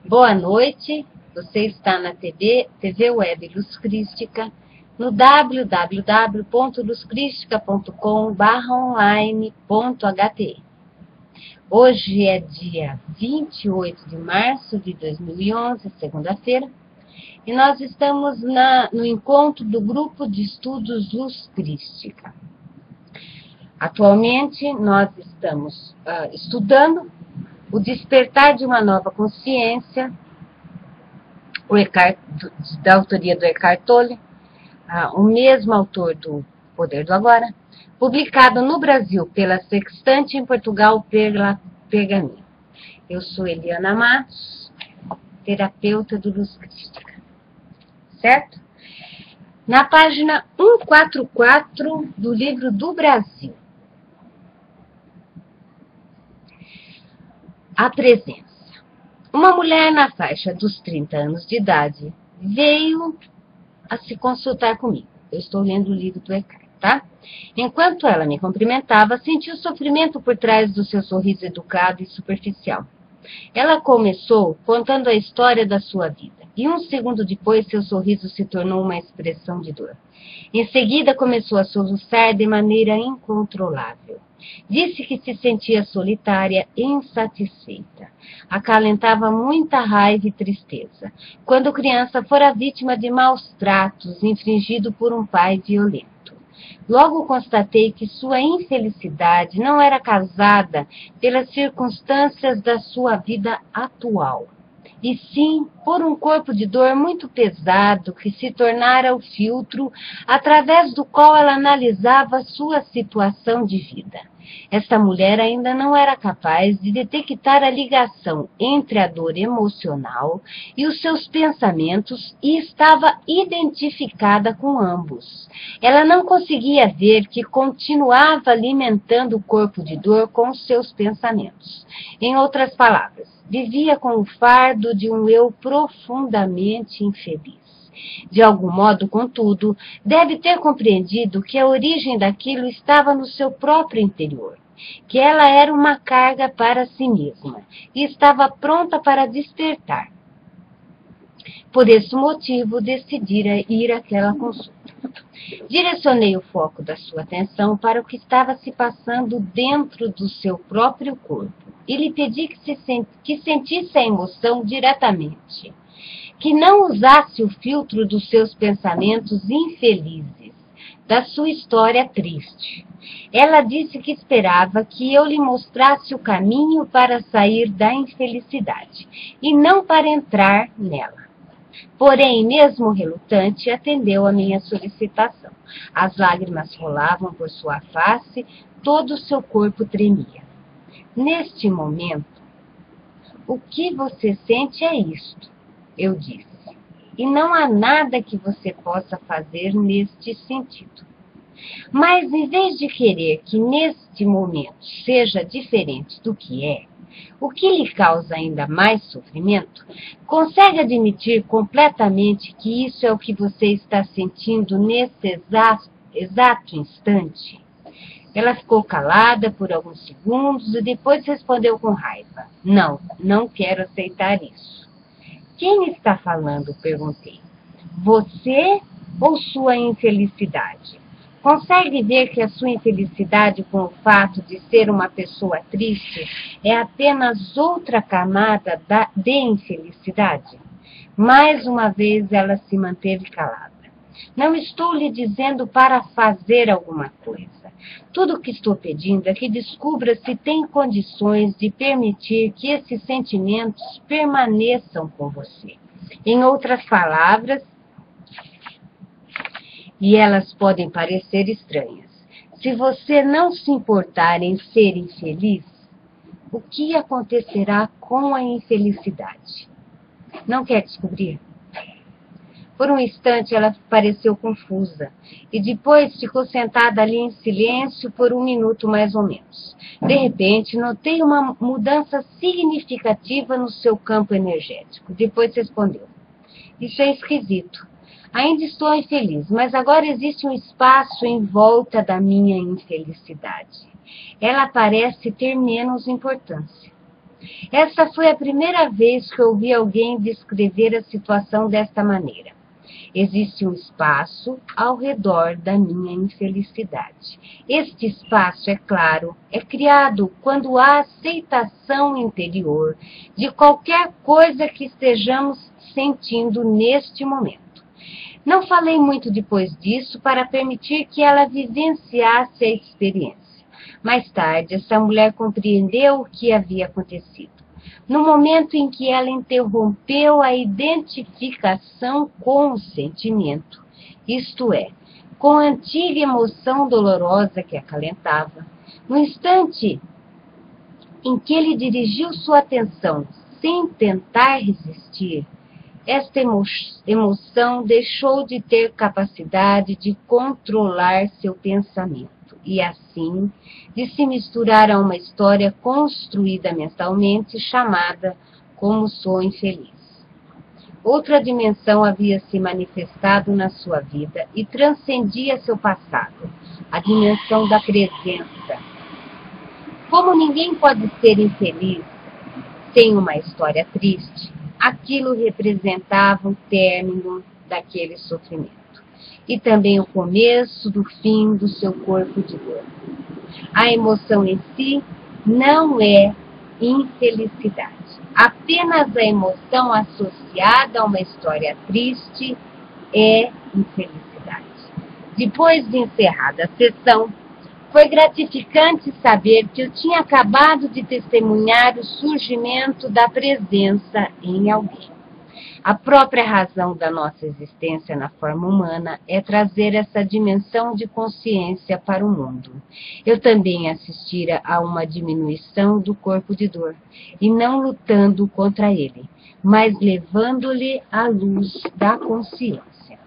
Boa noite, você está na TV Web Luz Crística, no www.luzcristica.com/online.ht. Hoje é dia 28 de março de 2011, segunda-feira, e nós estamos no encontro do Grupo de Estudos Luz Crística. Atualmente, nós estamos estudando o despertar de uma nova consciência, da autoria do Eckhart Tolle, o mesmo autor do Poder do Agora, publicado no Brasil pela Sextante, em Portugal pela Pergaminho. Eu sou Eliana Matos, terapeuta do Luz Crística, certo? Na página 144 do Livro do Brasil, a presença. Uma mulher na faixa dos 30 anos de idade veio a se consultar comigo. Eu estou lendo o livro do Eckhart, tá? Enquanto ela me cumprimentava, senti o sofrimento por trás do seu sorriso educado e superficial. Ela começou contando a história da sua vida, e um segundo depois seu sorriso se tornou uma expressão de dor. Em seguida começou a soluçar de maneira incontrolável. Disse que se sentia solitária e insatisfeita. Acalentava muita raiva e tristeza. Quando criança fora vítima de maus tratos infligido por um pai violento. Logo constatei que sua infelicidade não era causada pelas circunstâncias da sua vida atual, e sim por um corpo de dor muito pesado que se tornara o filtro através do qual ela analisava sua situação de vida. Esta mulher ainda não era capaz de detectar a ligação entre a dor emocional e os seus pensamentos e estava identificada com ambos. Ela não conseguia ver que continuava alimentando o corpo de dor com os seus pensamentos. Em outras palavras, vivia com o fardo de um eu profundamente infeliz. De algum modo, contudo, deve ter compreendido que a origem daquilo estava no seu próprio interior, que ela era uma carga para si mesma e estava pronta para despertar. Por esse motivo, decidira ir àquela consulta. Direcionei o foco da sua atenção para o que estava se passando dentro do seu próprio corpo e lhe pedi que sentisse a emoção diretamente, que não usasse o filtro dos seus pensamentos infelizes, da sua história triste. Ela disse que esperava que eu lhe mostrasse o caminho para sair da infelicidade, e não para entrar nela. Porém, mesmo relutante, atendeu a minha solicitação. As lágrimas rolavam por sua face, todo o seu corpo tremia. Neste momento, o que você sente é isto, eu disse, e não há nada que você possa fazer neste sentido. Mas, em vez de querer que neste momento seja diferente do que é, o que lhe causa ainda mais sofrimento, consegue admitir completamente que isso é o que você está sentindo nesse exato instante? Ela ficou calada por alguns segundos e depois respondeu com raiva. Não quero aceitar isso. Quem está falando? Perguntei. Você ou sua infelicidade? Consegue ver que a sua infelicidade com o fato de ser uma pessoa triste é apenas outra camada de infelicidade? Mais uma vez ela se manteve calada. Não estou lhe dizendo para fazer alguma coisa. Tudo o que estou pedindo é que descubra se tem condições de permitir que esses sentimentos permaneçam com você. Em outras palavras, e elas podem parecer estranhas, se você não se importar em ser infeliz, o que acontecerá com a infelicidade? Não quer descobrir? Por um instante ela pareceu confusa, e depois ficou sentada ali em silêncio por 1 minuto mais ou menos. De repente, notei uma mudança significativa no seu campo energético. Depois respondeu, isso é esquisito. Ainda estou infeliz, mas agora existe um espaço em volta da minha infelicidade. Ela parece ter menos importância. Essa foi a primeira vez que eu ouvi alguém descrever a situação desta maneira. Existe um espaço ao redor da minha infelicidade. Este espaço, é claro, é criado quando há aceitação interior de qualquer coisa que estejamos sentindo neste momento. Não falei muito depois disso para permitir que ela vivenciasse a experiência. Mais tarde, essa mulher compreendeu o que havia acontecido. No momento em que ela interrompeu a identificação com o sentimento, isto é, com a antiga emoção dolorosa que acalentava, no instante em que ele dirigiu sua atenção sem tentar resistir, esta emoção deixou de ter capacidade de controlar seu pensamento e, assim, de se misturar a uma história construída mentalmente chamada Como Sou Infeliz. Outra dimensão havia se manifestado na sua vida e transcendia seu passado, a dimensão da presença. Como ninguém pode ser infeliz sem uma história triste, aquilo representava o término daquele sofrimento e também o começo do fim do seu corpo de dor. A emoção em si não é infelicidade. Apenas a emoção associada a uma história triste é infelicidade. Depois de encerrada a sessão, foi gratificante saber que eu tinha acabado de testemunhar o surgimento da presença em alguém. A própria razão da nossa existência na forma humana é trazer essa dimensão de consciência para o mundo. Eu também assistira a uma diminuição do corpo de dor, e não lutando contra ele, mas levando-lhe a luz da consciência.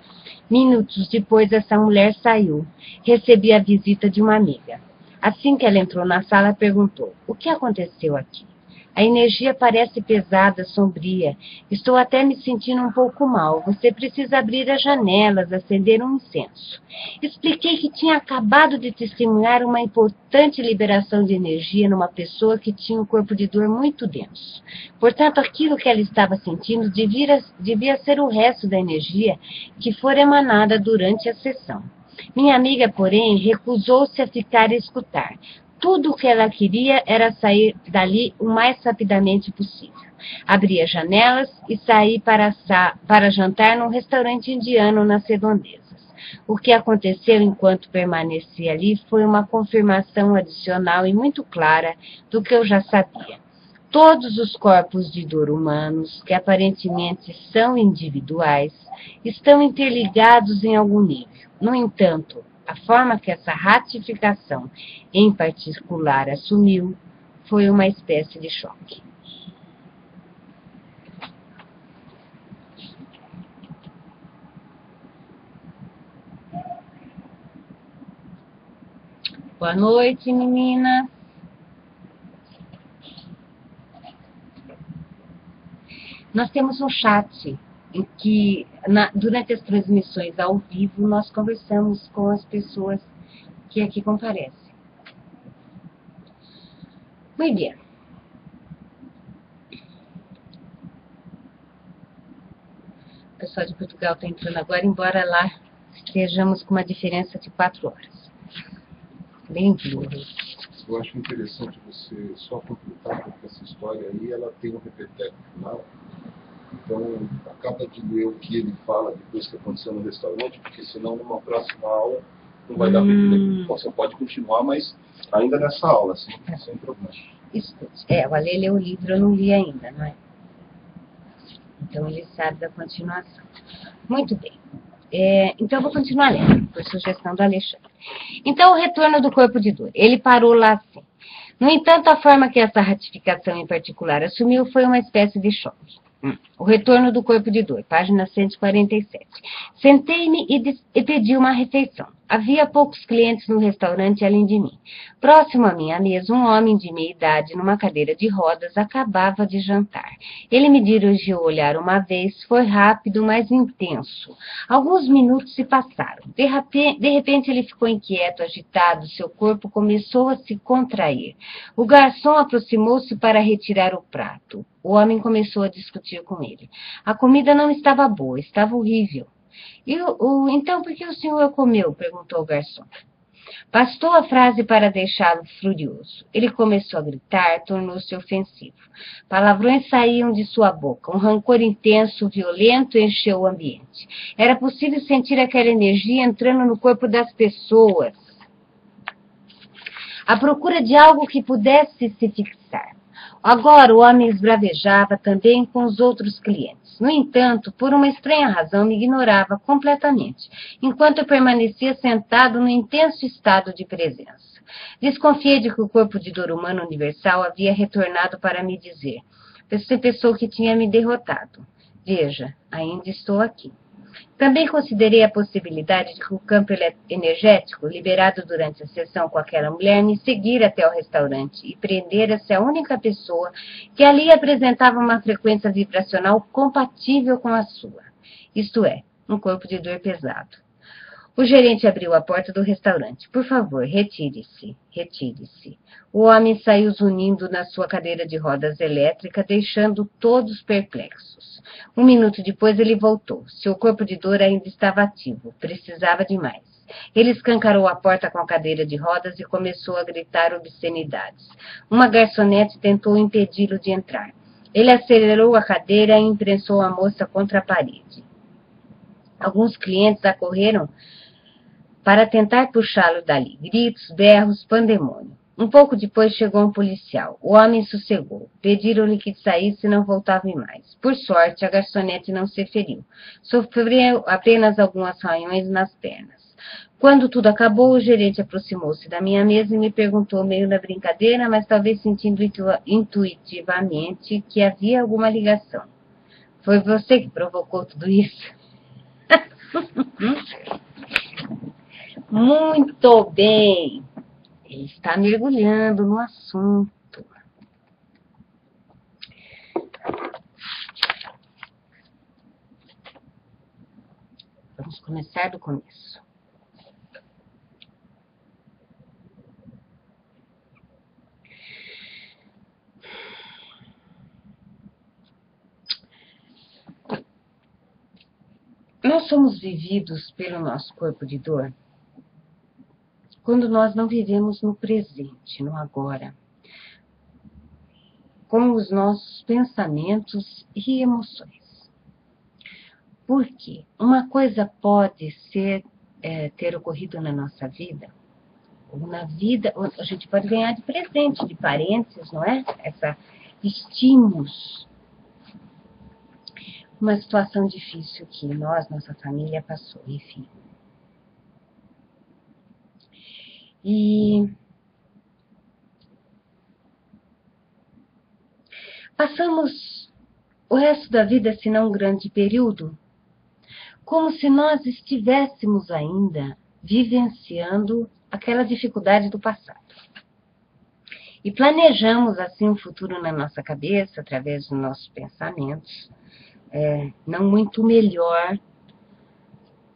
Minutos depois, essa mulher saiu. Recebi a visita de uma amiga. Assim que ela entrou na sala, perguntou: o que aconteceu aqui? A energia parece pesada, sombria. Estou até me sentindo um pouco mal. Você precisa abrir as janelas, acender um incenso. Expliquei que tinha acabado de testemunhar uma importante liberação de energia numa pessoa que tinha um corpo de dor muito denso. Portanto, aquilo que ela estava sentindo devia ser o resto da energia que for emanada durante a sessão. Minha amiga, porém, recusou-se a ficar e escutar. Tudo o que ela queria era sair dali o mais rapidamente possível. Abri as janelas e saí para jantar num restaurante indiano nas redondezas. O que aconteceu enquanto permaneci ali foi uma confirmação adicional e muito clara do que eu já sabia. Todos os corpos de dor humanos, que aparentemente são individuais, estão interligados em algum nível. No entanto, a forma que essa ratificação, em particular, assumiu, foi uma espécie de choque. Boa noite, menina. Nós temos um chat em que, durante as transmissões ao vivo, nós conversamos com as pessoas que aqui comparecem. Muito bem. O pessoal de Portugal está entrando agora, embora lá estejamos com uma diferença de 4 horas. Bem-vindo. Eu acho interessante você só completar, porque essa história aí, ela tem um repeteco final. Então, acaba de ler o que ele fala depois que aconteceu no restaurante, porque senão numa próxima aula não vai dar para entender. Você pode continuar, mas ainda nessa aula, sem problema. Escute. O Ale leu o livro, eu não li ainda, não é? Então ele sabe da continuação. Muito bem. Então eu vou continuar lendo, por sugestão do Alexandre. Então, o retorno do corpo de dor. Ele parou lá assim. No entanto, a forma que essa ratificação em particular assumiu foi uma espécie de choque. O retorno do corpo de dor, página 147. Sentei-me e pedi uma refeição. Havia poucos clientes no restaurante além de mim. Próximo à minha mesa, um homem de meia idade, numa cadeira de rodas, acabava de jantar. Ele me dirigiu o olhar uma vez, foi rápido, mas intenso. Alguns minutos se passaram. De repente ele ficou inquieto, agitado, seu corpo começou a se contrair. O garçom aproximou-se para retirar o prato. O homem começou a discutir com ele. A comida não estava boa, estava horrível. Então, por que o senhor comeu? Perguntou o garçom. Bastou a frase para deixá-lo furioso. Ele começou a gritar, tornou-se ofensivo. Palavrões saíam de sua boca. Um rancor intenso, violento, encheu o ambiente. Era possível sentir aquela energia entrando no corpo das pessoas, à procura de algo que pudesse se fixar. Agora o homem esbravejava também com os outros clientes. No entanto, por uma estranha razão, me ignorava completamente, enquanto eu permanecia sentado no intenso estado de presença. Desconfiei de que o corpo de dor humano universal havia retornado para me dizer: você pensou que tinha me derrotado. Veja, ainda estou aqui. Também considerei a possibilidade de que o campo energético, liberado durante a sessão com aquela mulher, me seguir até o restaurante e prendera-se a única pessoa que ali apresentava uma frequência vibracional compatível com a sua. Isto é, um corpo de dor pesado. O gerente abriu a porta do restaurante. Por favor, retire-se, retire-se. O homem saiu zunindo na sua cadeira de rodas elétrica, deixando todos perplexos. Um minuto depois ele voltou. Seu corpo de dor ainda estava ativo. Precisava de mais. Ele escancarou a porta com a cadeira de rodas e começou a gritar obscenidades. Uma garçonete tentou impedi-lo de entrar. Ele acelerou a cadeira e imprensou a moça contra a parede. Alguns clientes acorreram para tentar puxá-lo dali. Gritos, berros, pandemônio. Um pouco depois chegou um policial. O homem sossegou. Pediram-lhe que saísse e não voltava mais. Por sorte, a garçonete não se feriu. Sofreu apenas alguns arranhões nas pernas. Quando tudo acabou, o gerente aproximou-se da minha mesa e me perguntou, meio na brincadeira, mas talvez sentindo intuitivamente que havia alguma ligação. Foi você que provocou tudo isso? Muito bem. Ele está mergulhando no assunto. Vamos começar do começo. Nós somos vividos pelo nosso corpo de dor quando nós não vivemos no presente, no agora, com os nossos pensamentos e emoções. Porque uma coisa pode ser ter ocorrido na nossa vida, ou na vida, ou a gente pode ganhar de presente, de parentes, não é? Estímulos. Uma situação difícil que nossa família passou, enfim. E passamos o resto da vida, se não um grande período, como se nós estivéssemos ainda vivenciando aquela dificuldade do passado. E planejamos assim um futuro na nossa cabeça, através dos nossos pensamentos, não muito melhor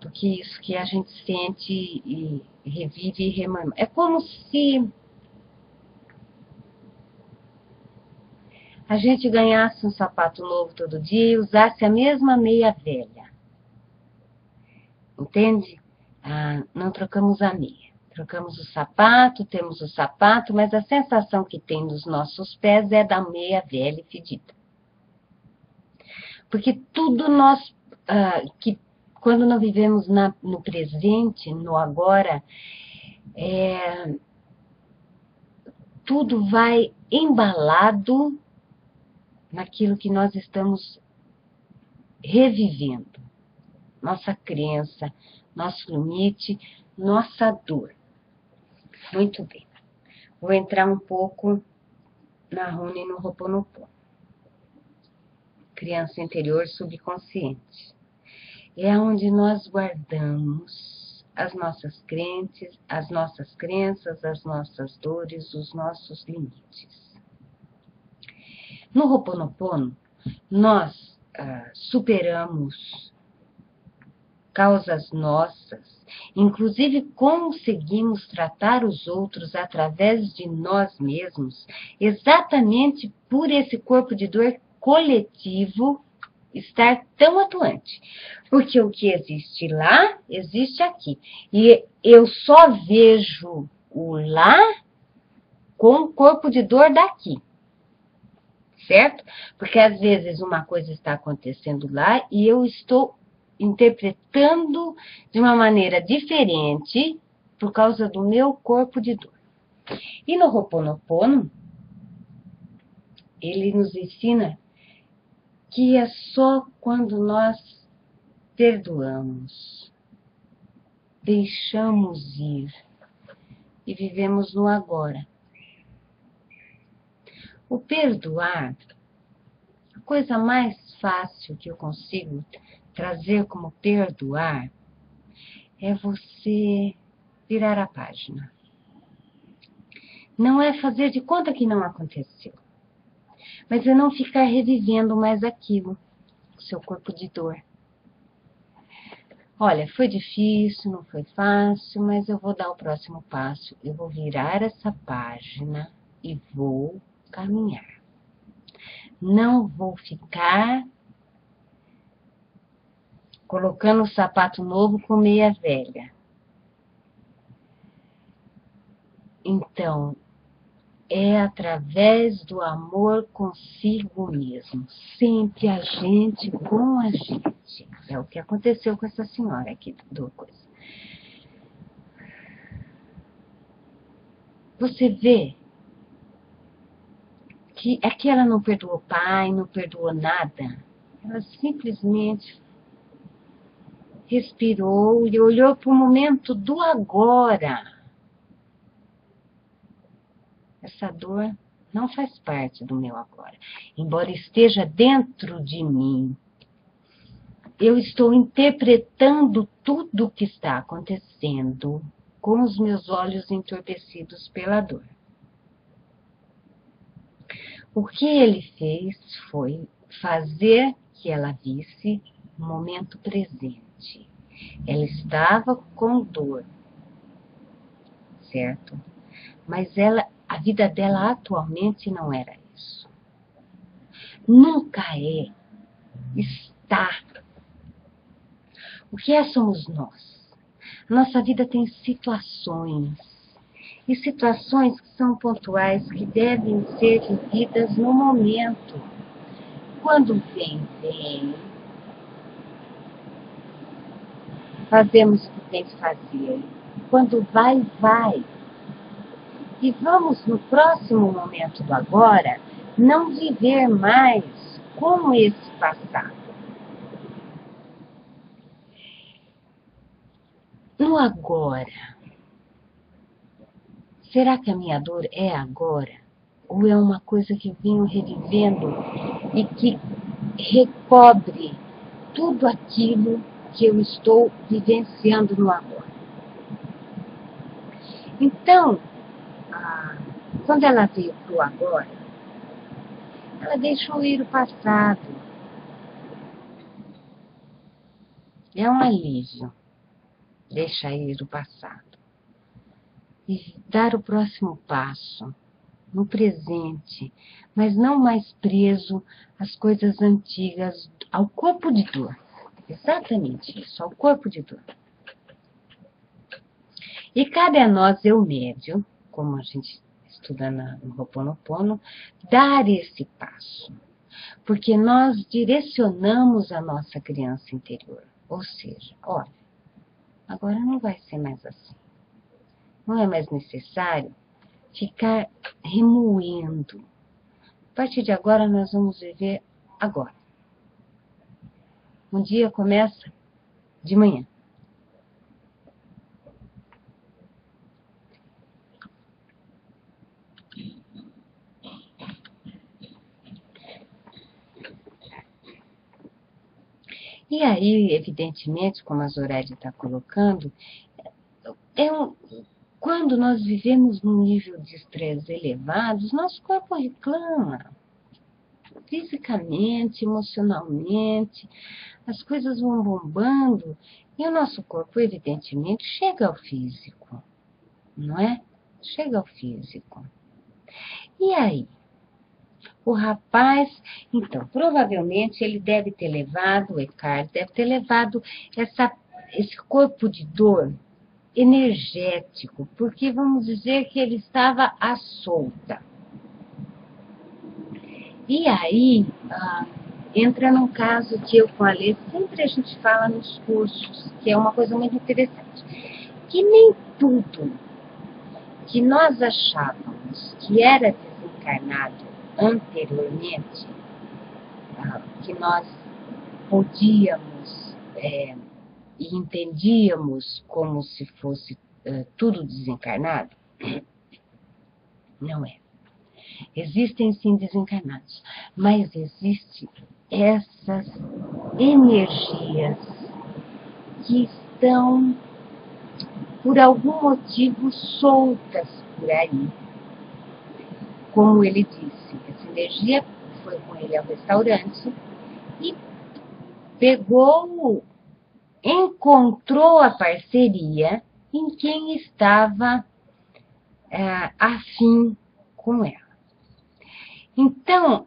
do que isso que a gente sente e revive e rememora. É como se a gente ganhasse um sapato novo todo dia e usasse a mesma meia velha. Entende? Não trocamos a meia. Trocamos o sapato, temos o sapato, mas a sensação que tem nos nossos pés é da meia velha e fedida. Porque tudo nós, quando não vivemos no presente, no agora, tudo vai embalado naquilo que nós estamos revivendo. Nossa crença, nosso limite, nossa dor. Muito bem. Vou entrar um pouco na Runa e no Ho'oponopono. Criança interior subconsciente. É onde nós guardamos as nossas crenças, as nossas dores, os nossos limites. No Ho'oponopono, nós superamos causas nossas, inclusive conseguimos tratar os outros através de nós mesmos, exatamente por esse corpo de dor coletivo estar tão atuante. Porque o que existe lá, existe aqui. E eu só vejo o lá com o corpo de dor daqui. Certo? Porque às vezes uma coisa está acontecendo lá e eu estou interpretando de uma maneira diferente por causa do meu corpo de dor. E no Ho'oponopono, ele nos ensina que é só quando nós perdoamos, deixamos ir e vivemos no agora. O perdoar, a coisa mais fácil que eu consigo trazer como perdoar é você virar a página. Não é fazer de conta que não aconteceu, mas é não ficar revivendo mais aquilo, o seu corpo de dor. Olha, foi difícil, não foi fácil, mas eu vou dar o próximo passo. Eu vou virar essa página e vou caminhar. Não vou ficar colocando o sapato novo com meia velha. Então, é através do amor consigo mesmo. Sempre a gente com a gente. É o que aconteceu com essa senhora aqui do coisa. Você vê que aqui ela não perdoou o pai, não perdoou nada. Ela simplesmente respirou e olhou para o momento do agora. Essa dor não faz parte do meu agora. Embora esteja dentro de mim, eu estou interpretando tudo o que está acontecendo com os meus olhos entorpecidos pela dor. O que ele fez foi fazer que ela visse o momento presente. Ela estava com dor, certo? Mas a vida dela atualmente não era isso. Nunca é. Está. O que é somos nós? Nossa vida tem situações. E situações que são pontuais, que devem ser vividas no momento. Quando vem, vem. Fazemos o que tem que fazer. Quando vai, vai. E vamos, no próximo momento do agora, não viver mais com esse passado. No agora, será que a minha dor é agora? Ou é uma coisa que eu venho revivendo e que recobre tudo aquilo que eu estou vivenciando no agora? Então, quando ela veio para o agora, ela deixou ir o passado. É um alívio deixar ir o passado. E dar o próximo passo no presente, mas não mais preso às coisas antigas, ao corpo de dor. Exatamente isso, ao corpo de dor. E cabe a nós, eu médio, como a gente estuda no Ho'oponopono, dar esse passo. Porque nós direcionamos a nossa criança interior. Ou seja, olha, agora não vai ser mais assim. Não é mais necessário ficar remoendo. A partir de agora, nós vamos viver agora. Um dia começa de manhã. E aí, evidentemente, como a Zoraide está colocando, Quando nós vivemos num nível de estresse elevado, nosso corpo reclama. Fisicamente, emocionalmente, as coisas vão bombando e o nosso corpo, evidentemente, chega ao físico, não é? Chega ao físico. E aí? O rapaz, então, provavelmente ele deve ter levado, o Eckhart deve ter levado esse corpo de dor energético, porque vamos dizer que ele estava à solta. E aí, entra num caso que eu com a Lê, sempre a gente fala nos cursos, que é uma coisa muito interessante, que nem tudo que nós achávamos que era desencarnado anteriormente, que nós podíamos e entendíamos como se fosse tudo desencarnado, não é. Existem sim desencarnados, mas existem essas energias que estão, por algum motivo, soltas por aí. Como ele disse, essa energia foi com ele ao restaurante e encontrou a parceria em quem estava afim com ela. Então,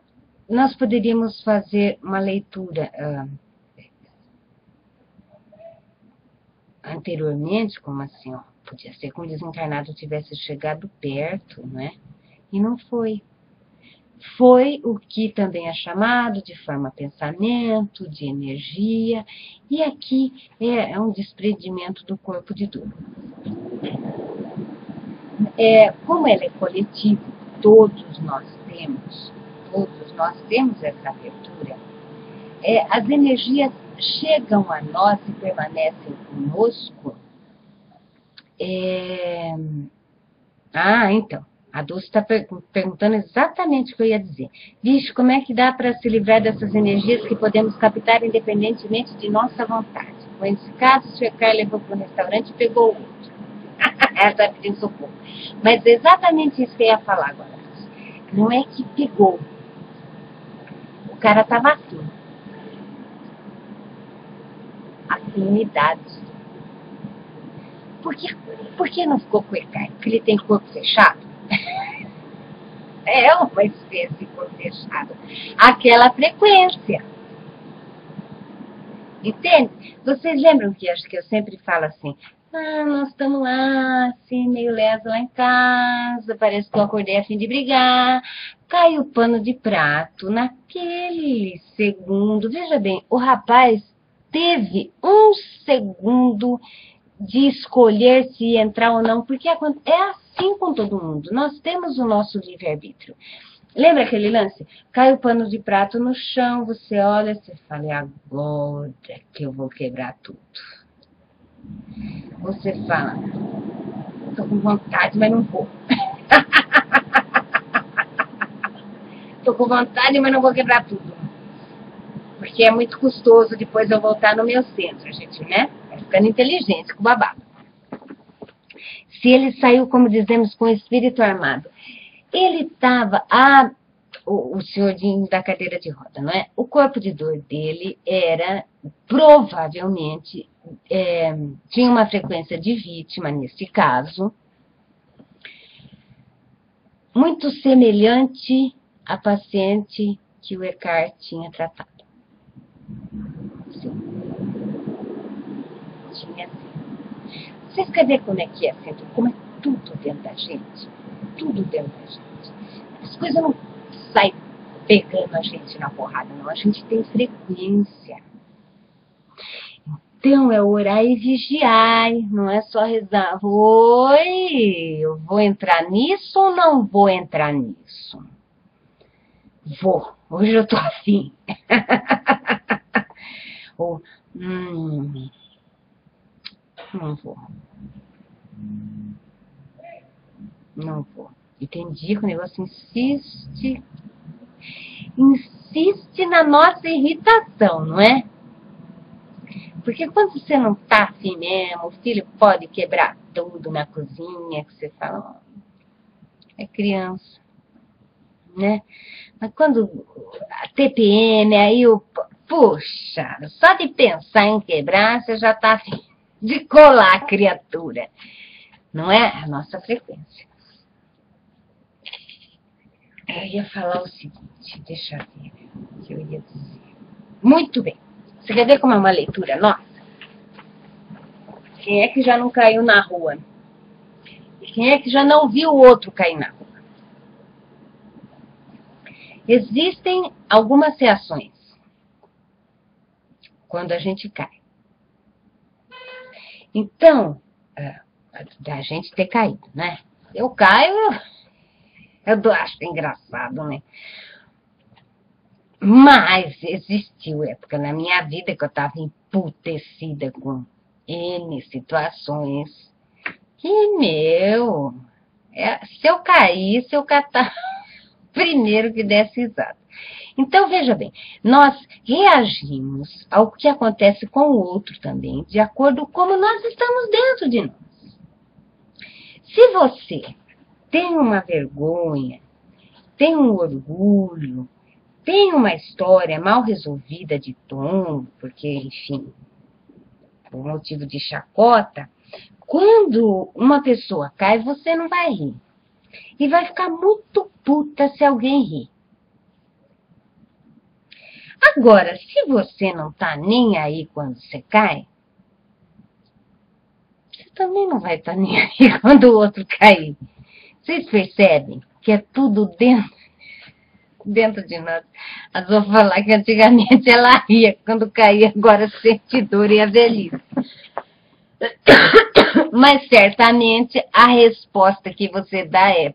nós poderíamos fazer uma leitura anteriormente, como assim, podia ser que um desencarnado tivesse chegado perto, não é? E não foi. Foi o que também é chamado de forma-pensamento, de energia, e aqui é um desprendimento do corpo de dor. Como ela é coletiva, todos nós temos essa abertura, as energias chegam a nós e permanecem conosco. Então, a Dulce está perguntando exatamente o que eu ia dizer. Vixe, como é que dá para se livrar dessas energias que podemos captar independentemente de nossa vontade? Nesse caso, o Eckhart levou para o restaurante e pegou o outro. Ela está pedindo socorro. Mas é exatamente isso que eu ia falar agora. Não é que pegou. O cara estava afim. Afinidade. Por que não ficou com o Eckhart? Porque ele tem corpo fechado? É uma espécie de corpo fechado. Aquela frequência. Entende? Vocês lembram que acho que eu sempre falo assim, nós estamos lá, assim, meio lesa lá em casa, parece que eu acordei a fim de brigar, caiu o pano de prato naquele segundo. Veja bem, o rapaz teve um segundo de escolher se entrar ou não, porque é assim com todo mundo. Nós temos o nosso livre-arbítrio. Lembra aquele lance? Cai o pano de prato no chão, você olha, você fala, agora que eu vou quebrar tudo. Você fala, tô com vontade, mas não vou. Tô com vontade, mas não vou quebrar tudo. Porque é muito custoso depois eu voltar no meu centro, gente, né? Vai ficando inteligente com o babado. Se ele saiu, como dizemos, com o espírito armado, ele estava, o senhorzinho da cadeira de roda, não é? O corpo de dor dele era, provavelmente, tinha uma frequência de vítima, nesse caso, muito semelhante à paciente que o Eckhart tinha tratado. Sim. Tinha sim. Vocês querem ver como é que é, assim, como é tudo dentro da gente? Tudo dentro da gente. As coisas não saem pegando a gente na porrada, não. A gente tem frequência. Então, é orar e vigiar, não é só rezar. Oi, eu vou entrar nisso ou não vou entrar nisso? Vou, hoje eu tô afim. Ou, não vou. Não vou. E tem dia que o negócio insiste na nossa irritação, não é? Porque quando você não tá afim mesmo, o filho pode quebrar tudo na cozinha, que você fala, ó, é criança, né? Mas quando a TPM, aí puxa, só de pensar em quebrar, você já tá afim de colar a criatura. Não é a nossa frequência. Eu ia falar o seguinte, deixa eu ver o que eu ia dizer. Muito bem. Você quer ver como é uma leitura nossa? Quem é que já não caiu na rua? E quem é que já não viu o outro cair na rua? Existem algumas reações quando a gente cai. Então, da gente ter caído, né? Eu caio, eu acho engraçado, né? Mas existiu época na minha vida que eu estava emputecida com N situações que, se eu caísse, eu catava primeiro que desse risada. Então, veja bem, nós reagimos ao que acontece com o outro também, de acordo com como nós estamos dentro de nós. Se você tem uma vergonha, tem um orgulho, tem uma história mal resolvida de tombo, porque, enfim, por motivo de chacota, quando uma pessoa cai, você não vai rir. E vai ficar muito puta se alguém rir. Agora, se você não tá nem aí quando você cai, você também não vai estar nem aí quando o outro cair. Vocês percebem que é tudo dentro de nós? A Zô falar que antigamente ela ria quando caía, agora sente dor e a velhice. Mas certamente a resposta que você dá é: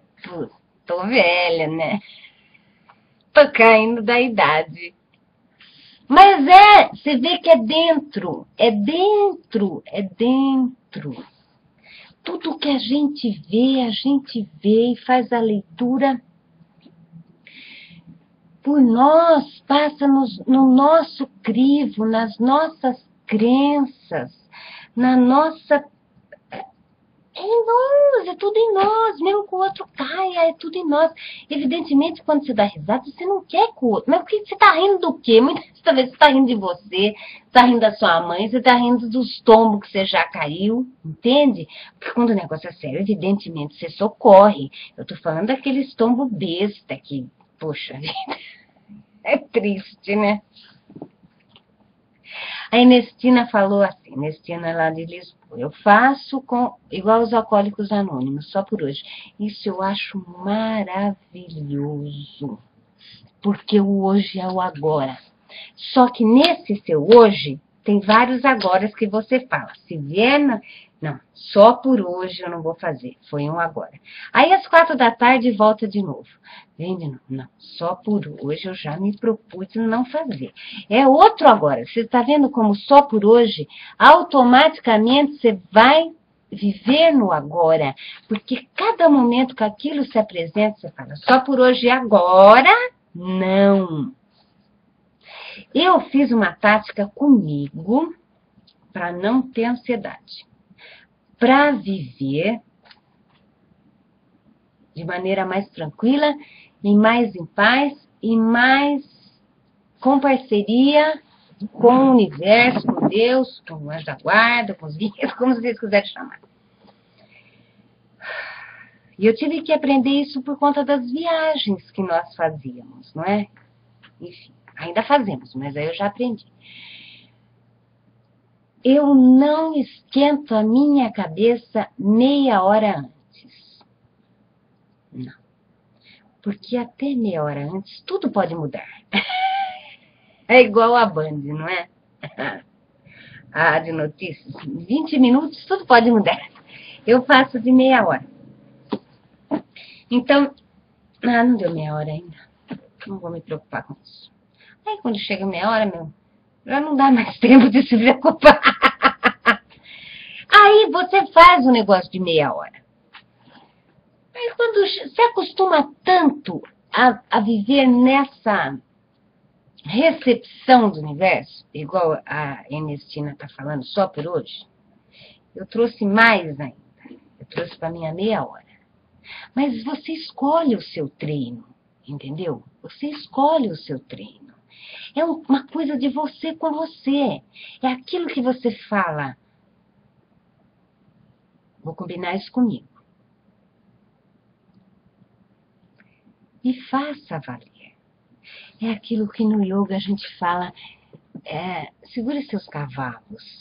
tô velha, né? Tô caindo da idade. Mas você vê que é dentro. Tudo que a gente vê e faz a leitura por nós, passa no nosso crivo, nas nossas crenças, na nossa... É tudo em nós, mesmo que o outro caia, é tudo em nós. Evidentemente, quando você dá risada, você não quer que o outro... Mas porque você está rindo do quê? Muitas vezes você está rindo de você, está rindo da sua mãe, você está rindo dos tombos que você já caiu, entende? Porque quando o negócio é sério, evidentemente, você socorre. Eu estou falando daqueles tombos besta que, poxa vida, é triste, né? A Ernestina falou assim, Ernestina é lá de Lisboa, eu faço igual os alcoólicos anônimos, só por hoje. Isso eu acho maravilhoso, porque o hoje é o agora. Só que nesse seu hoje, tem vários agoras que você fala. Se vier, não, só por hoje eu não vou fazer, foi um agora. Aí às 4 da tarde volta de novo. Vem de novo, não, só por hoje eu já me propus não fazer. É outro agora. Você está vendo como só por hoje, automaticamente você vai viver no agora. Porque cada momento que aquilo se apresenta, você fala, só por hoje e agora, não. Eu fiz uma tática comigo para não ter ansiedade. Para viver de maneira mais tranquila e mais em paz e mais com parceria com o universo, com Deus, com o anjo da guarda, com os guias, como vocês quiserem chamar. E eu tive que aprender isso por conta das viagens que nós fazíamos, não é? Enfim, ainda fazemos, mas aí eu já aprendi. Eu não esquento a minha cabeça meia hora antes. Não. Porque até meia hora antes tudo pode mudar. É igual a Band, não é? A Rádio Notícias. 20 minutos tudo pode mudar. Eu faço de meia hora. Então, não deu meia hora ainda. Não vou me preocupar com isso. Aí quando chega meia hora, já não dá mais tempo de se preocupar. Aí você faz o negócio de meia hora. Aí quando você acostuma tanto a viver nessa recepção do universo, igual a Ernestina está falando, só por hoje, eu trouxe mais ainda. trouxe para mim a meia hora. Mas você escolhe o seu treino, entendeu? Você escolhe o seu treino. É uma coisa de você com você. É aquilo que você fala. Vou combinar isso comigo. E faça valer. É aquilo que no yoga a gente fala, segure seus cavalos,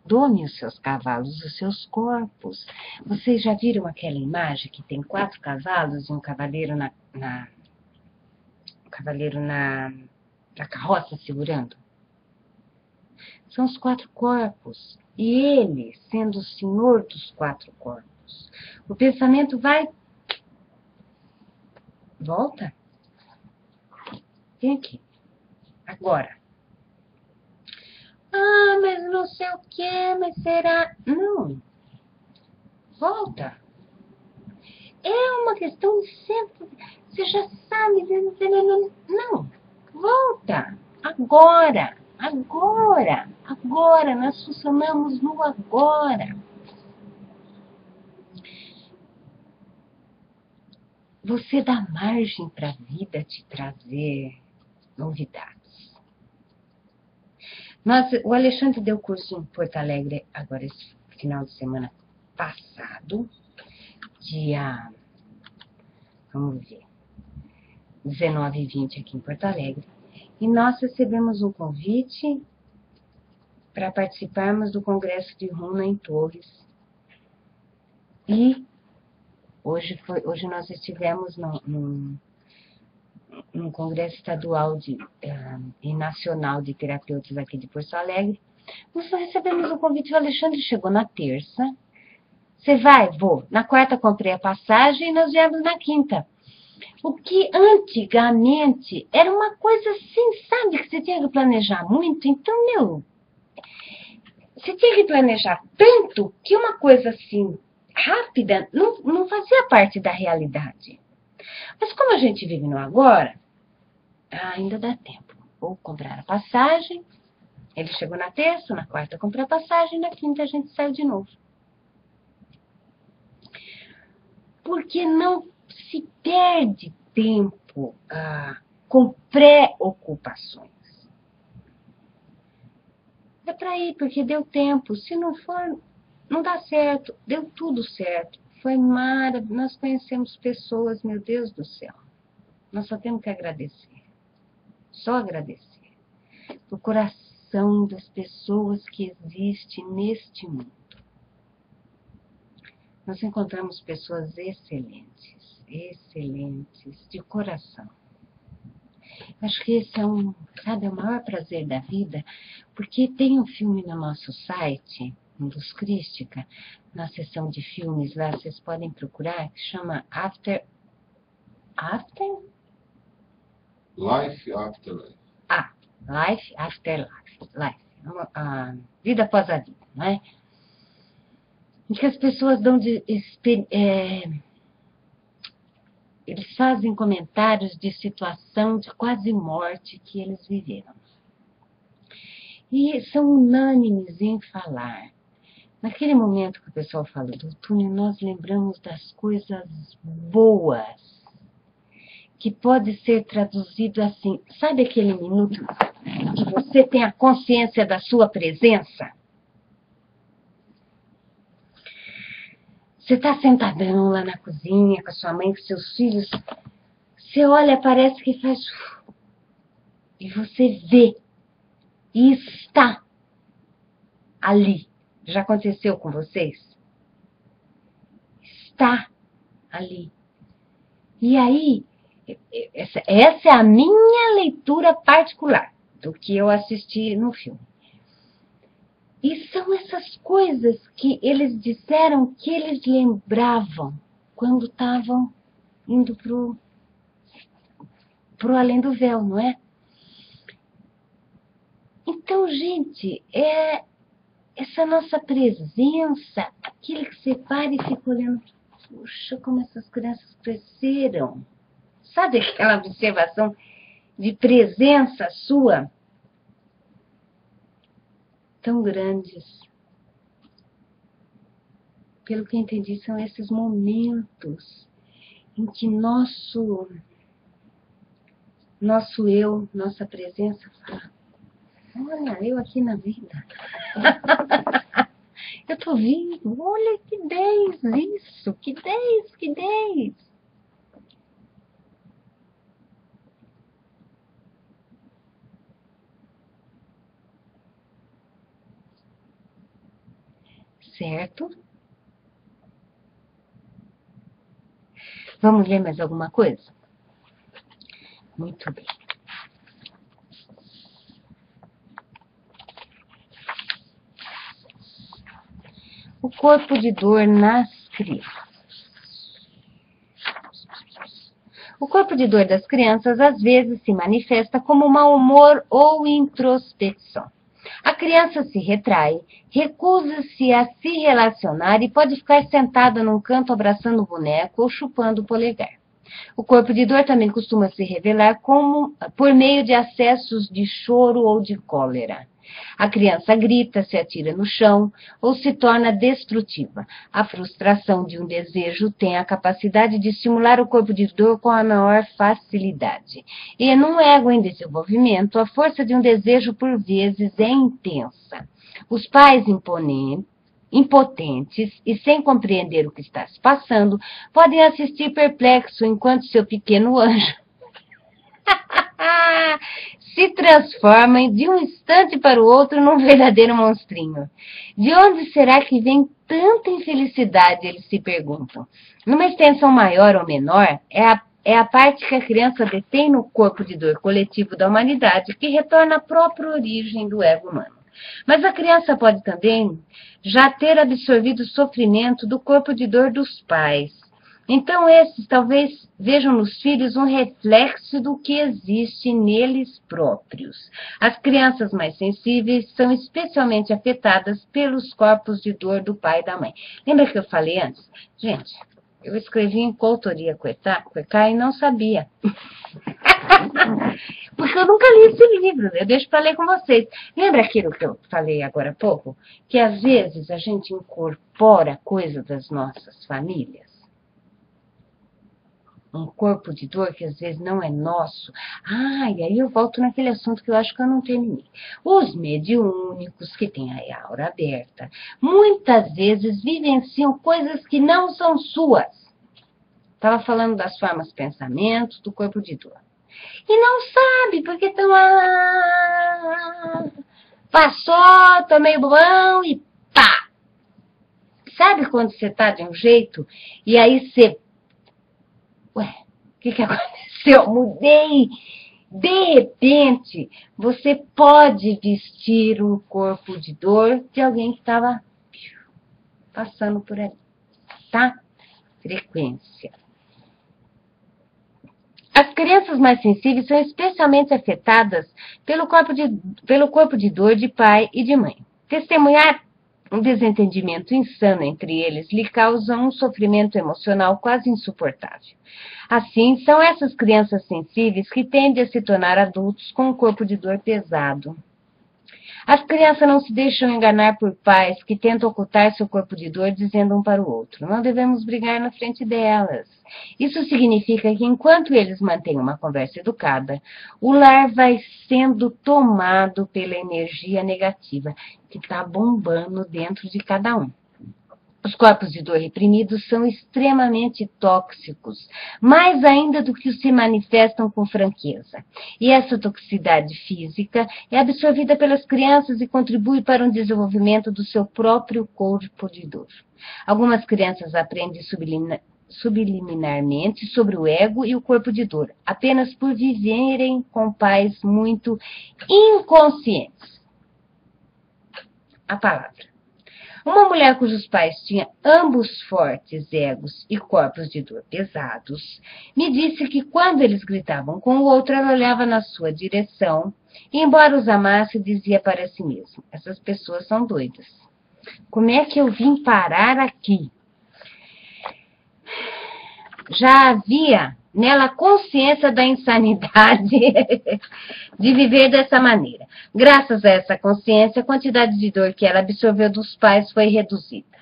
dome os seus cavalos, os seus corpos. Vocês já viram aquela imagem que tem 4 cavalos e um cavaleiro na carroça segurando? São os 4 corpos. E ele, sendo o senhor dos 4 corpos, o pensamento vai... Volta. Vem aqui. Agora. Ah, mas não sei o que, mas será... Não. Volta. É uma questão de sempre... Você já sabe... Não. Volta. Agora. Agora. Agora. Nós funcionamos no agora. Você dá margem para a vida te trazer novidades. O Alexandre deu curso em Porto Alegre agora esse final de semana passado, dia, vamos ver, 19 e 20 aqui em Porto Alegre. E nós recebemos um convite para participarmos do Congresso de Runa em Torres. E hoje nós estivemos num congresso estadual e nacional de terapeutas aqui de Porto Alegre. Nós recebemos o convite, o Alexandre chegou na terça. Você vai? Vou. Na quarta comprei a passagem e nós viemos na quinta. O que antigamente era uma coisa assim, sabe, que você tinha que planejar muito. Então, você tinha que planejar tanto que uma coisa assim, rápida, não fazia parte da realidade. Mas como a gente vive no agora, ainda dá tempo. Vou comprar a passagem. Ele chegou na terça, na quarta comprei a passagem, na quinta a gente saiu de novo. Porque não se perde tempo com preocupações. É para ir, porque deu tempo. Se não for, não dá certo. Deu tudo certo. Foi maravilhoso. Nós conhecemos pessoas, meu Deus do céu. Nós só temos que agradecer. Só agradecer. Do coração das pessoas que existem neste mundo. Nós encontramos pessoas excelentes, de coração. Acho que esse é o maior prazer da vida, porque tem um filme no nosso site, no Luz Crística, na seção de filmes lá, vocês podem procurar, que chama Life After Life. Life After Life. Vida após a vida, não é? Em que as pessoas eles fazem comentários de situação de quase morte que eles viveram. E são unânimes em falar. Naquele momento que o pessoal fala do túnel, nós lembramos das coisas boas, que pode ser traduzido assim. Sabe aquele minuto que você tem a consciência da sua presença? Você está sentadão lá na cozinha com a sua mãe, com seus filhos. Você olha, parece que faz... E você vê. E está ali. Já aconteceu com vocês? Está ali. E aí, essa é a minha leitura particular do que eu assisti no filme. E são essas coisas que eles disseram que eles lembravam quando estavam indo pro além do véu, não é? Então, gente, essa nossa presença, aquele que você para e fica olhando, puxa, como essas crianças cresceram. Sabe aquela observação de presença sua? Tão grandes. pelo que eu entendi, são esses momentos em que nosso eu, nossa presença fala, olha, eu aqui na vida. Eu tô vivo, olha que 10 isso, que 10, que 10. Certo? Vamos ler mais alguma coisa? Muito bem. O corpo de dor nas crianças. O corpo de dor das crianças às vezes se manifesta como mau humor ou introspecção. A criança se retrai, recusa-se a se relacionar e pode ficar sentada num canto abraçando o boneco ou chupando o polegar. O corpo de dor também costuma se revelar por meio de acessos de choro ou de cólera. A criança grita, se atira no chão ou se torna destrutiva. A frustração de um desejo tem a capacidade de estimular o corpo de dor com a maior facilidade. E num ego em desenvolvimento, a força de um desejo por vezes é intensa. Os pais impotentes e sem compreender o que está se passando, podem assistir perplexo enquanto seu pequeno anjo se transforma de um instante para o outro num verdadeiro monstrinho. De onde será que vem tanta infelicidade, eles se perguntam. Numa extensão maior ou menor, é a parte que a criança detém no corpo de dor coletivo da humanidade que retorna à própria origem do ego humano. Mas a criança pode também já ter absorvido o sofrimento do corpo de dor dos pais. Então, esses talvez vejam nos filhos um reflexo do que existe neles próprios. As crianças mais sensíveis são especialmente afetadas pelos corpos de dor do pai e da mãe. Lembra que eu falei antes? Gente, eu escrevi em coautoria Cuecá e não sabia. Porque eu nunca li esse livro, eu deixo para ler com vocês. Lembra aquilo que eu falei agora há pouco? Que às vezes a gente incorpora coisa das nossas famílias. Um corpo de dor que às vezes não é nosso. E aí eu volto naquele assunto que eu acho que eu não terminei. Os mediúnicos, que têm a aura aberta, muitas vezes vivenciam coisas que não são suas. Estava falando das formas pensamentos, do corpo de dor. E não sabe, porque estão passou, tomei bobão e pá! Sabe quando você está de um jeito e aí você... Ué, o que aconteceu? Mudei. De repente, você pode vestir um corpo de dor de alguém que estava passando por ali, tá? Frequência. As crianças mais sensíveis são especialmente afetadas pelo corpo de dor de pai e de mãe. Testemunhar um desentendimento insano entre eles lhe causa um sofrimento emocional quase insuportável. Assim, são essas crianças sensíveis que tendem a se tornar adultos com um corpo de dor pesado. As crianças não se deixam enganar por pais que tentam ocultar seu corpo de dor dizendo um para o outro. Não devemos brigar na frente delas. Isso significa que enquanto eles mantêm uma conversa educada, o lar vai sendo tomado pela energia negativa que está bombando dentro de cada um. Os corpos de dor reprimidos são extremamente tóxicos, mais ainda do que os se manifestam com franqueza. E essa toxicidade física é absorvida pelas crianças e contribui para o desenvolvimento do seu próprio corpo de dor. Algumas crianças aprendem subliminarmente sobre o ego e o corpo de dor, apenas por viverem com pais muito inconscientes. A palavra. Uma mulher cujos pais tinham ambos fortes egos e corpos de dor pesados, me disse que quando eles gritavam com o outro, ela olhava na sua direção e, embora os amasse, dizia para si mesma, essas pessoas são doidas. Como é que eu vim parar aqui? Já havia nela consciência da insanidade de viver dessa maneira. Graças a essa consciência, a quantidade de dor que ela absorveu dos pais foi reduzida.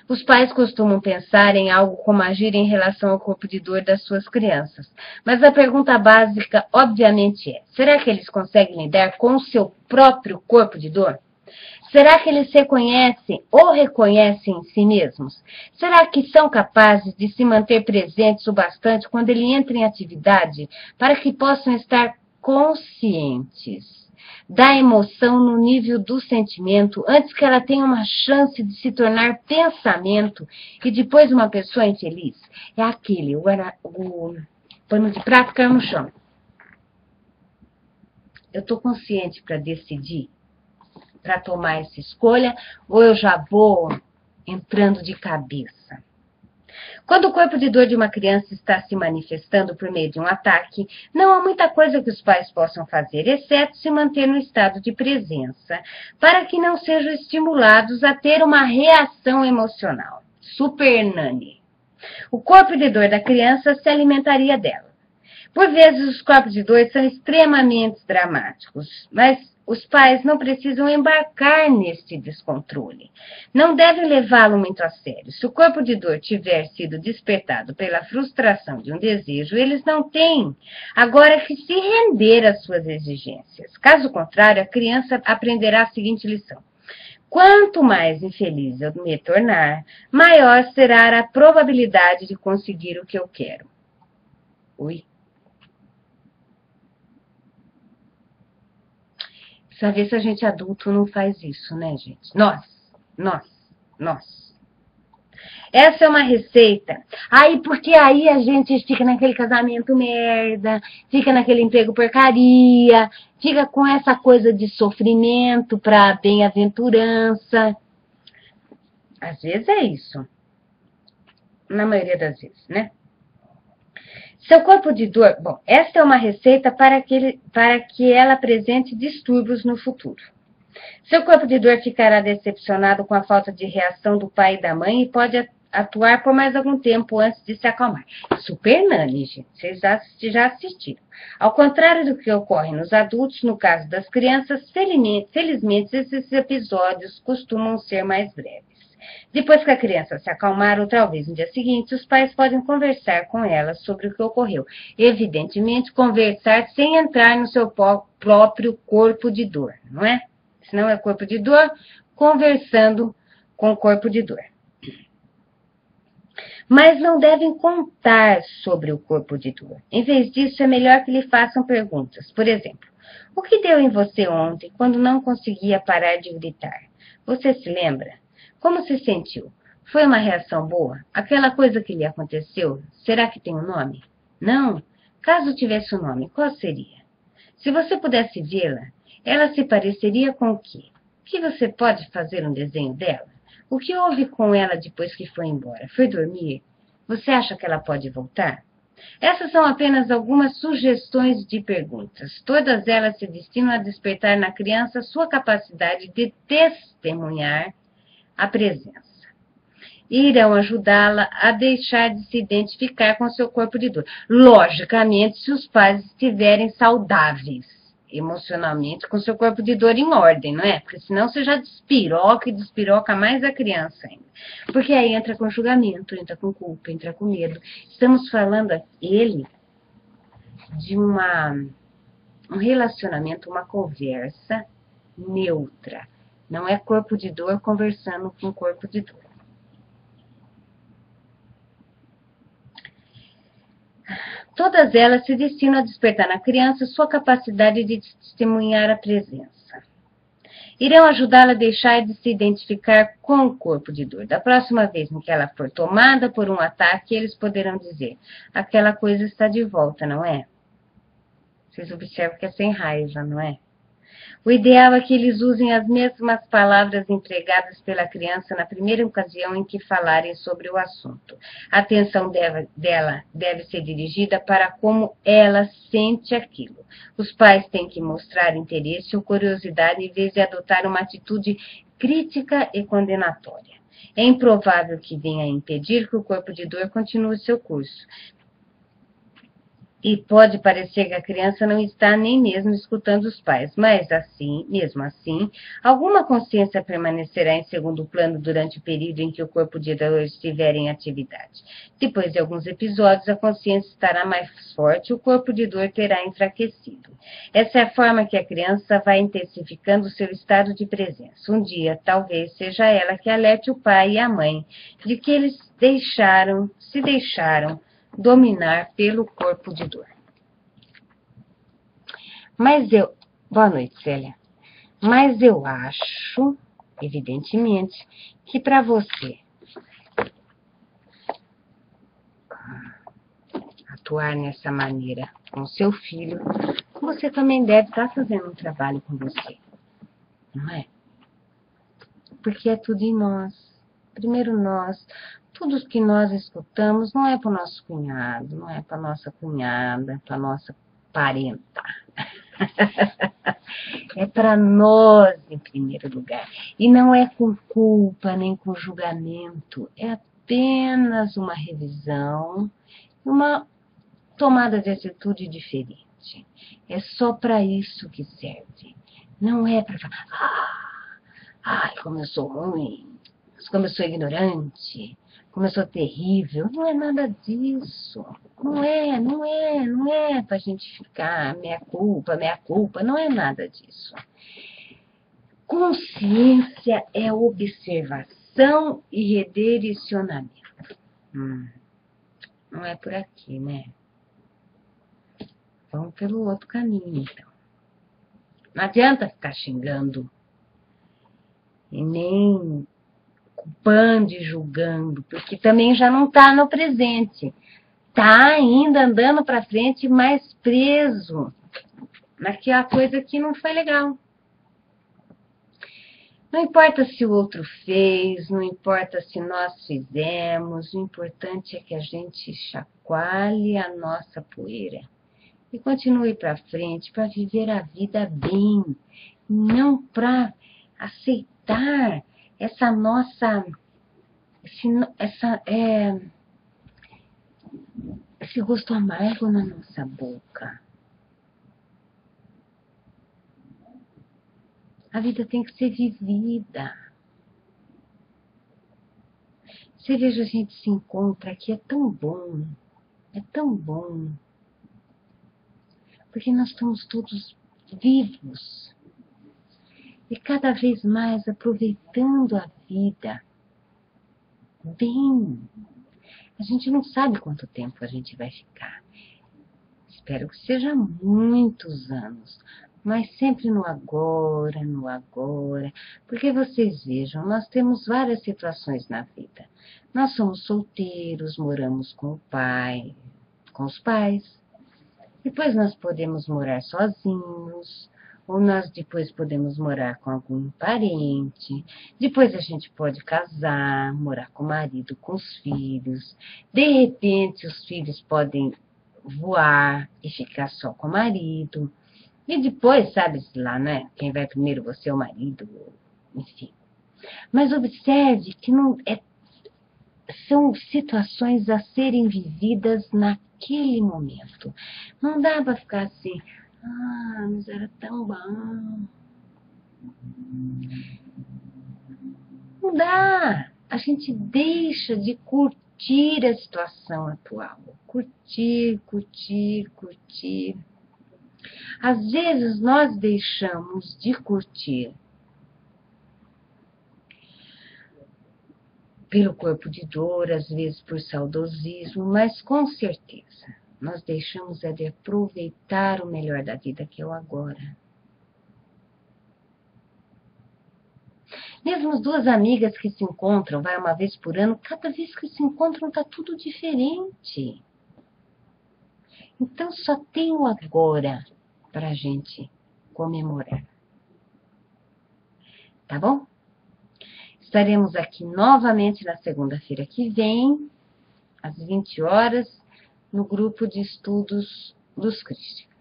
Os pais costumam pensar em algo como agir em relação ao corpo de dor das suas crianças. Mas a pergunta básica, obviamente, é: será que eles conseguem lidar com o seu próprio corpo de dor? Será que eles se conhecem ou reconhecem em si mesmos? Será que são capazes de se manter presentes o bastante quando ele entra em atividade para que possam estar conscientes da emoção no nível do sentimento, antes que ela tenha uma chance de se tornar pensamento e depois uma pessoa infeliz? É aquele, o pano de prato caiu no chão. Eu estou consciente para decidir, para tomar essa escolha, ou eu já vou entrando de cabeça? Quando o corpo de dor de uma criança está se manifestando por meio de um ataque, não há muita coisa que os pais possam fazer, exceto se manter no estado de presença, para que não sejam estimulados a ter uma reação emocional. Super Nani. O corpo de dor da criança se alimentaria dela. Por vezes, os corpos de dor são extremamente dramáticos, mas os pais não precisam embarcar neste descontrole. Não devem levá-lo muito a sério. Se o corpo de dor tiver sido despertado pela frustração de um desejo, eles não têm agora que se render às suas exigências. Caso contrário, a criança aprenderá a seguinte lição: quanto mais infeliz eu me tornar, maior será a probabilidade de conseguir o que eu quero. Ui. Precisa ver se a gente adulto não faz isso, né, gente? Nós. Essa é uma receita. Aí, porque aí a gente fica naquele casamento merda, fica naquele emprego porcaria, fica com essa coisa de sofrimento para bem-aventurança. Às vezes é isso. Na maioria das vezes, né? Seu corpo de dor... Bom, esta é uma receita para que ela apresente distúrbios no futuro. Seu corpo de dor ficará decepcionado com a falta de reação do pai e da mãe e pode atuar por mais algum tempo antes de se acalmar. Super Nani, gente. Vocês já assistiram. Ao contrário do que ocorre nos adultos, no caso das crianças, felizmente esses episódios costumam ser mais breves. Depois que a criança se acalmar, ou talvez no dia seguinte, os pais podem conversar com ela sobre o que ocorreu. Evidentemente, conversar sem entrar no seu próprio corpo de dor, não é? Se não é corpo de dor, conversando com o corpo de dor. Mas não devem contar sobre o corpo de dor. Em vez disso, é melhor que lhe façam perguntas. Por exemplo, o que deu em você ontem quando não conseguia parar de gritar? Você se lembra? Como se sentiu? Foi uma reação boa? Aquela coisa que lhe aconteceu, será que tem um nome? Não? Caso tivesse um nome, qual seria? Se você pudesse vê-la, ela se pareceria com o quê? Que você pode fazer um desenho dela? O que houve com ela depois que foi embora? Foi dormir? Você acha que ela pode voltar? Essas são apenas algumas sugestões de perguntas. Todas elas se destinam a despertar na criança sua capacidade de testemunhar a presença. Irão ajudá-la a deixar de se identificar com seu corpo de dor. Logicamente, se os pais estiverem saudáveis emocionalmente, com seu corpo de dor em ordem, não é? Porque senão você já despiroca e despiroca mais a criança ainda. Porque aí entra com julgamento, entra com culpa, entra com medo. Estamos falando aqui de um relacionamento, uma conversa neutra. Não é corpo de dor conversando com corpo de dor. Todas elas se destinam a despertar na criança sua capacidade de testemunhar a presença. Irão ajudá-la a deixar de se identificar com o corpo de dor. Da próxima vez em que ela for tomada por um ataque, eles poderão dizer: aquela coisa está de volta, não é? Vocês observam que é sem raiva, não é? O ideal é que eles usem as mesmas palavras empregadas pela criança na primeira ocasião em que falarem sobre o assunto. A atenção dela deve ser dirigida para como ela sente aquilo. Os pais têm que mostrar interesse ou curiosidade em vez de adotar uma atitude crítica e condenatória. É improvável que venha a impedir que o corpo de dor continue seu curso. E pode parecer que a criança não está nem mesmo escutando os pais, mas assim, mesmo assim, alguma consciência permanecerá em segundo plano durante o período em que o corpo de dor estiver em atividade. Depois de alguns episódios, a consciência estará mais forte e o corpo de dor terá enfraquecido. Essa é a forma que a criança vai intensificando seu estado de presença. Um dia, talvez, seja ela que alerte o pai e a mãe de que eles se deixaram dominar pelo corpo de dor. Boa noite, Célia. Mas eu acho, evidentemente, que para você atuar nessa maneira com seu filho, você também deve estar fazendo um trabalho com você, não é? Porque é tudo em nós. Primeiro nós. Tudo que nós escutamos não é para o nosso cunhado, não é para nossa cunhada, para nossa parenta. É para nós, em primeiro lugar. E não é com culpa, nem com julgamento. É apenas uma revisão, uma tomada de atitude diferente. É só para isso que serve. Não é para falar, ai, como eu sou ruim, como eu sou ignorante, como eu sou terrível. Não é nada disso. Não é pra gente ficar meia culpa, não é nada disso. Consciência é observação e redirecionamento. Não é por aqui, né? Vamos pelo outro caminho, então. Não adianta ficar xingando e nem culpando e julgando, porque também já não está no presente. Está ainda andando para frente, mas preso naquela coisa que não foi legal. Não importa se o outro fez, não importa se nós fizemos, o importante é que a gente chacoalhe a nossa poeira e continue para frente para viver a vida bem, não para aceitar essa nossa, esse gosto amargo na nossa boca. A vida tem que ser vivida. Você veja, a gente se encontra aqui, é tão bom, porque nós estamos todos vivos e cada vez mais aproveitando a vida bem. A gente não sabe quanto tempo a gente vai ficar. Espero que seja muitos anos, mas sempre no agora, porque vocês vejam, nós temos várias situações na vida. Nós somos solteiros, moramos com o pai, com os pais, depois nós podemos morar sozinhos, ou nós depois podemos morar com algum parente, depois a gente pode casar, morar com o marido, com os filhos, de repente os filhos podem voar e ficar só com o marido. E depois, sabe-se lá, né? Quem vai primeiro, você ou o marido, enfim. Mas observe que são situações a serem vividas naquele momento. Não dá para ficar assim, mas era tão bom. Não dá. A gente deixa de curtir a situação atual. Curtir. Às vezes nós deixamos de curtir pelo corpo de dor, às vezes por saudosismo, mas com certeza nós deixamos de aproveitar o melhor da vida, que é o agora. Mesmo as duas amigas que se encontram, vai uma vez por ano, cada vez que se encontram está tudo diferente. Então só tem o agora para a gente comemorar. Tá bom? Estaremos aqui novamente na segunda-feira que vem, às 20 horas, no grupo de estudos dos Crística.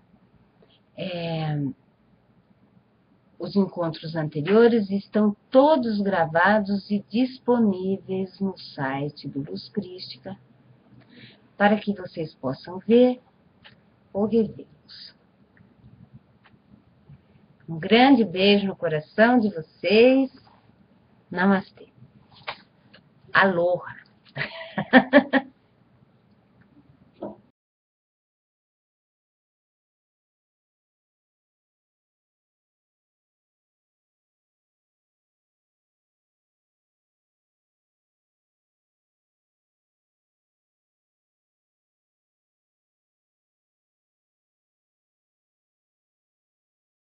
Os encontros anteriores estão todos gravados e disponíveis no site do Luz Crística, para que vocês possam ver por revê-los. Um grande beijo no coração de vocês. Namastê. Aloha.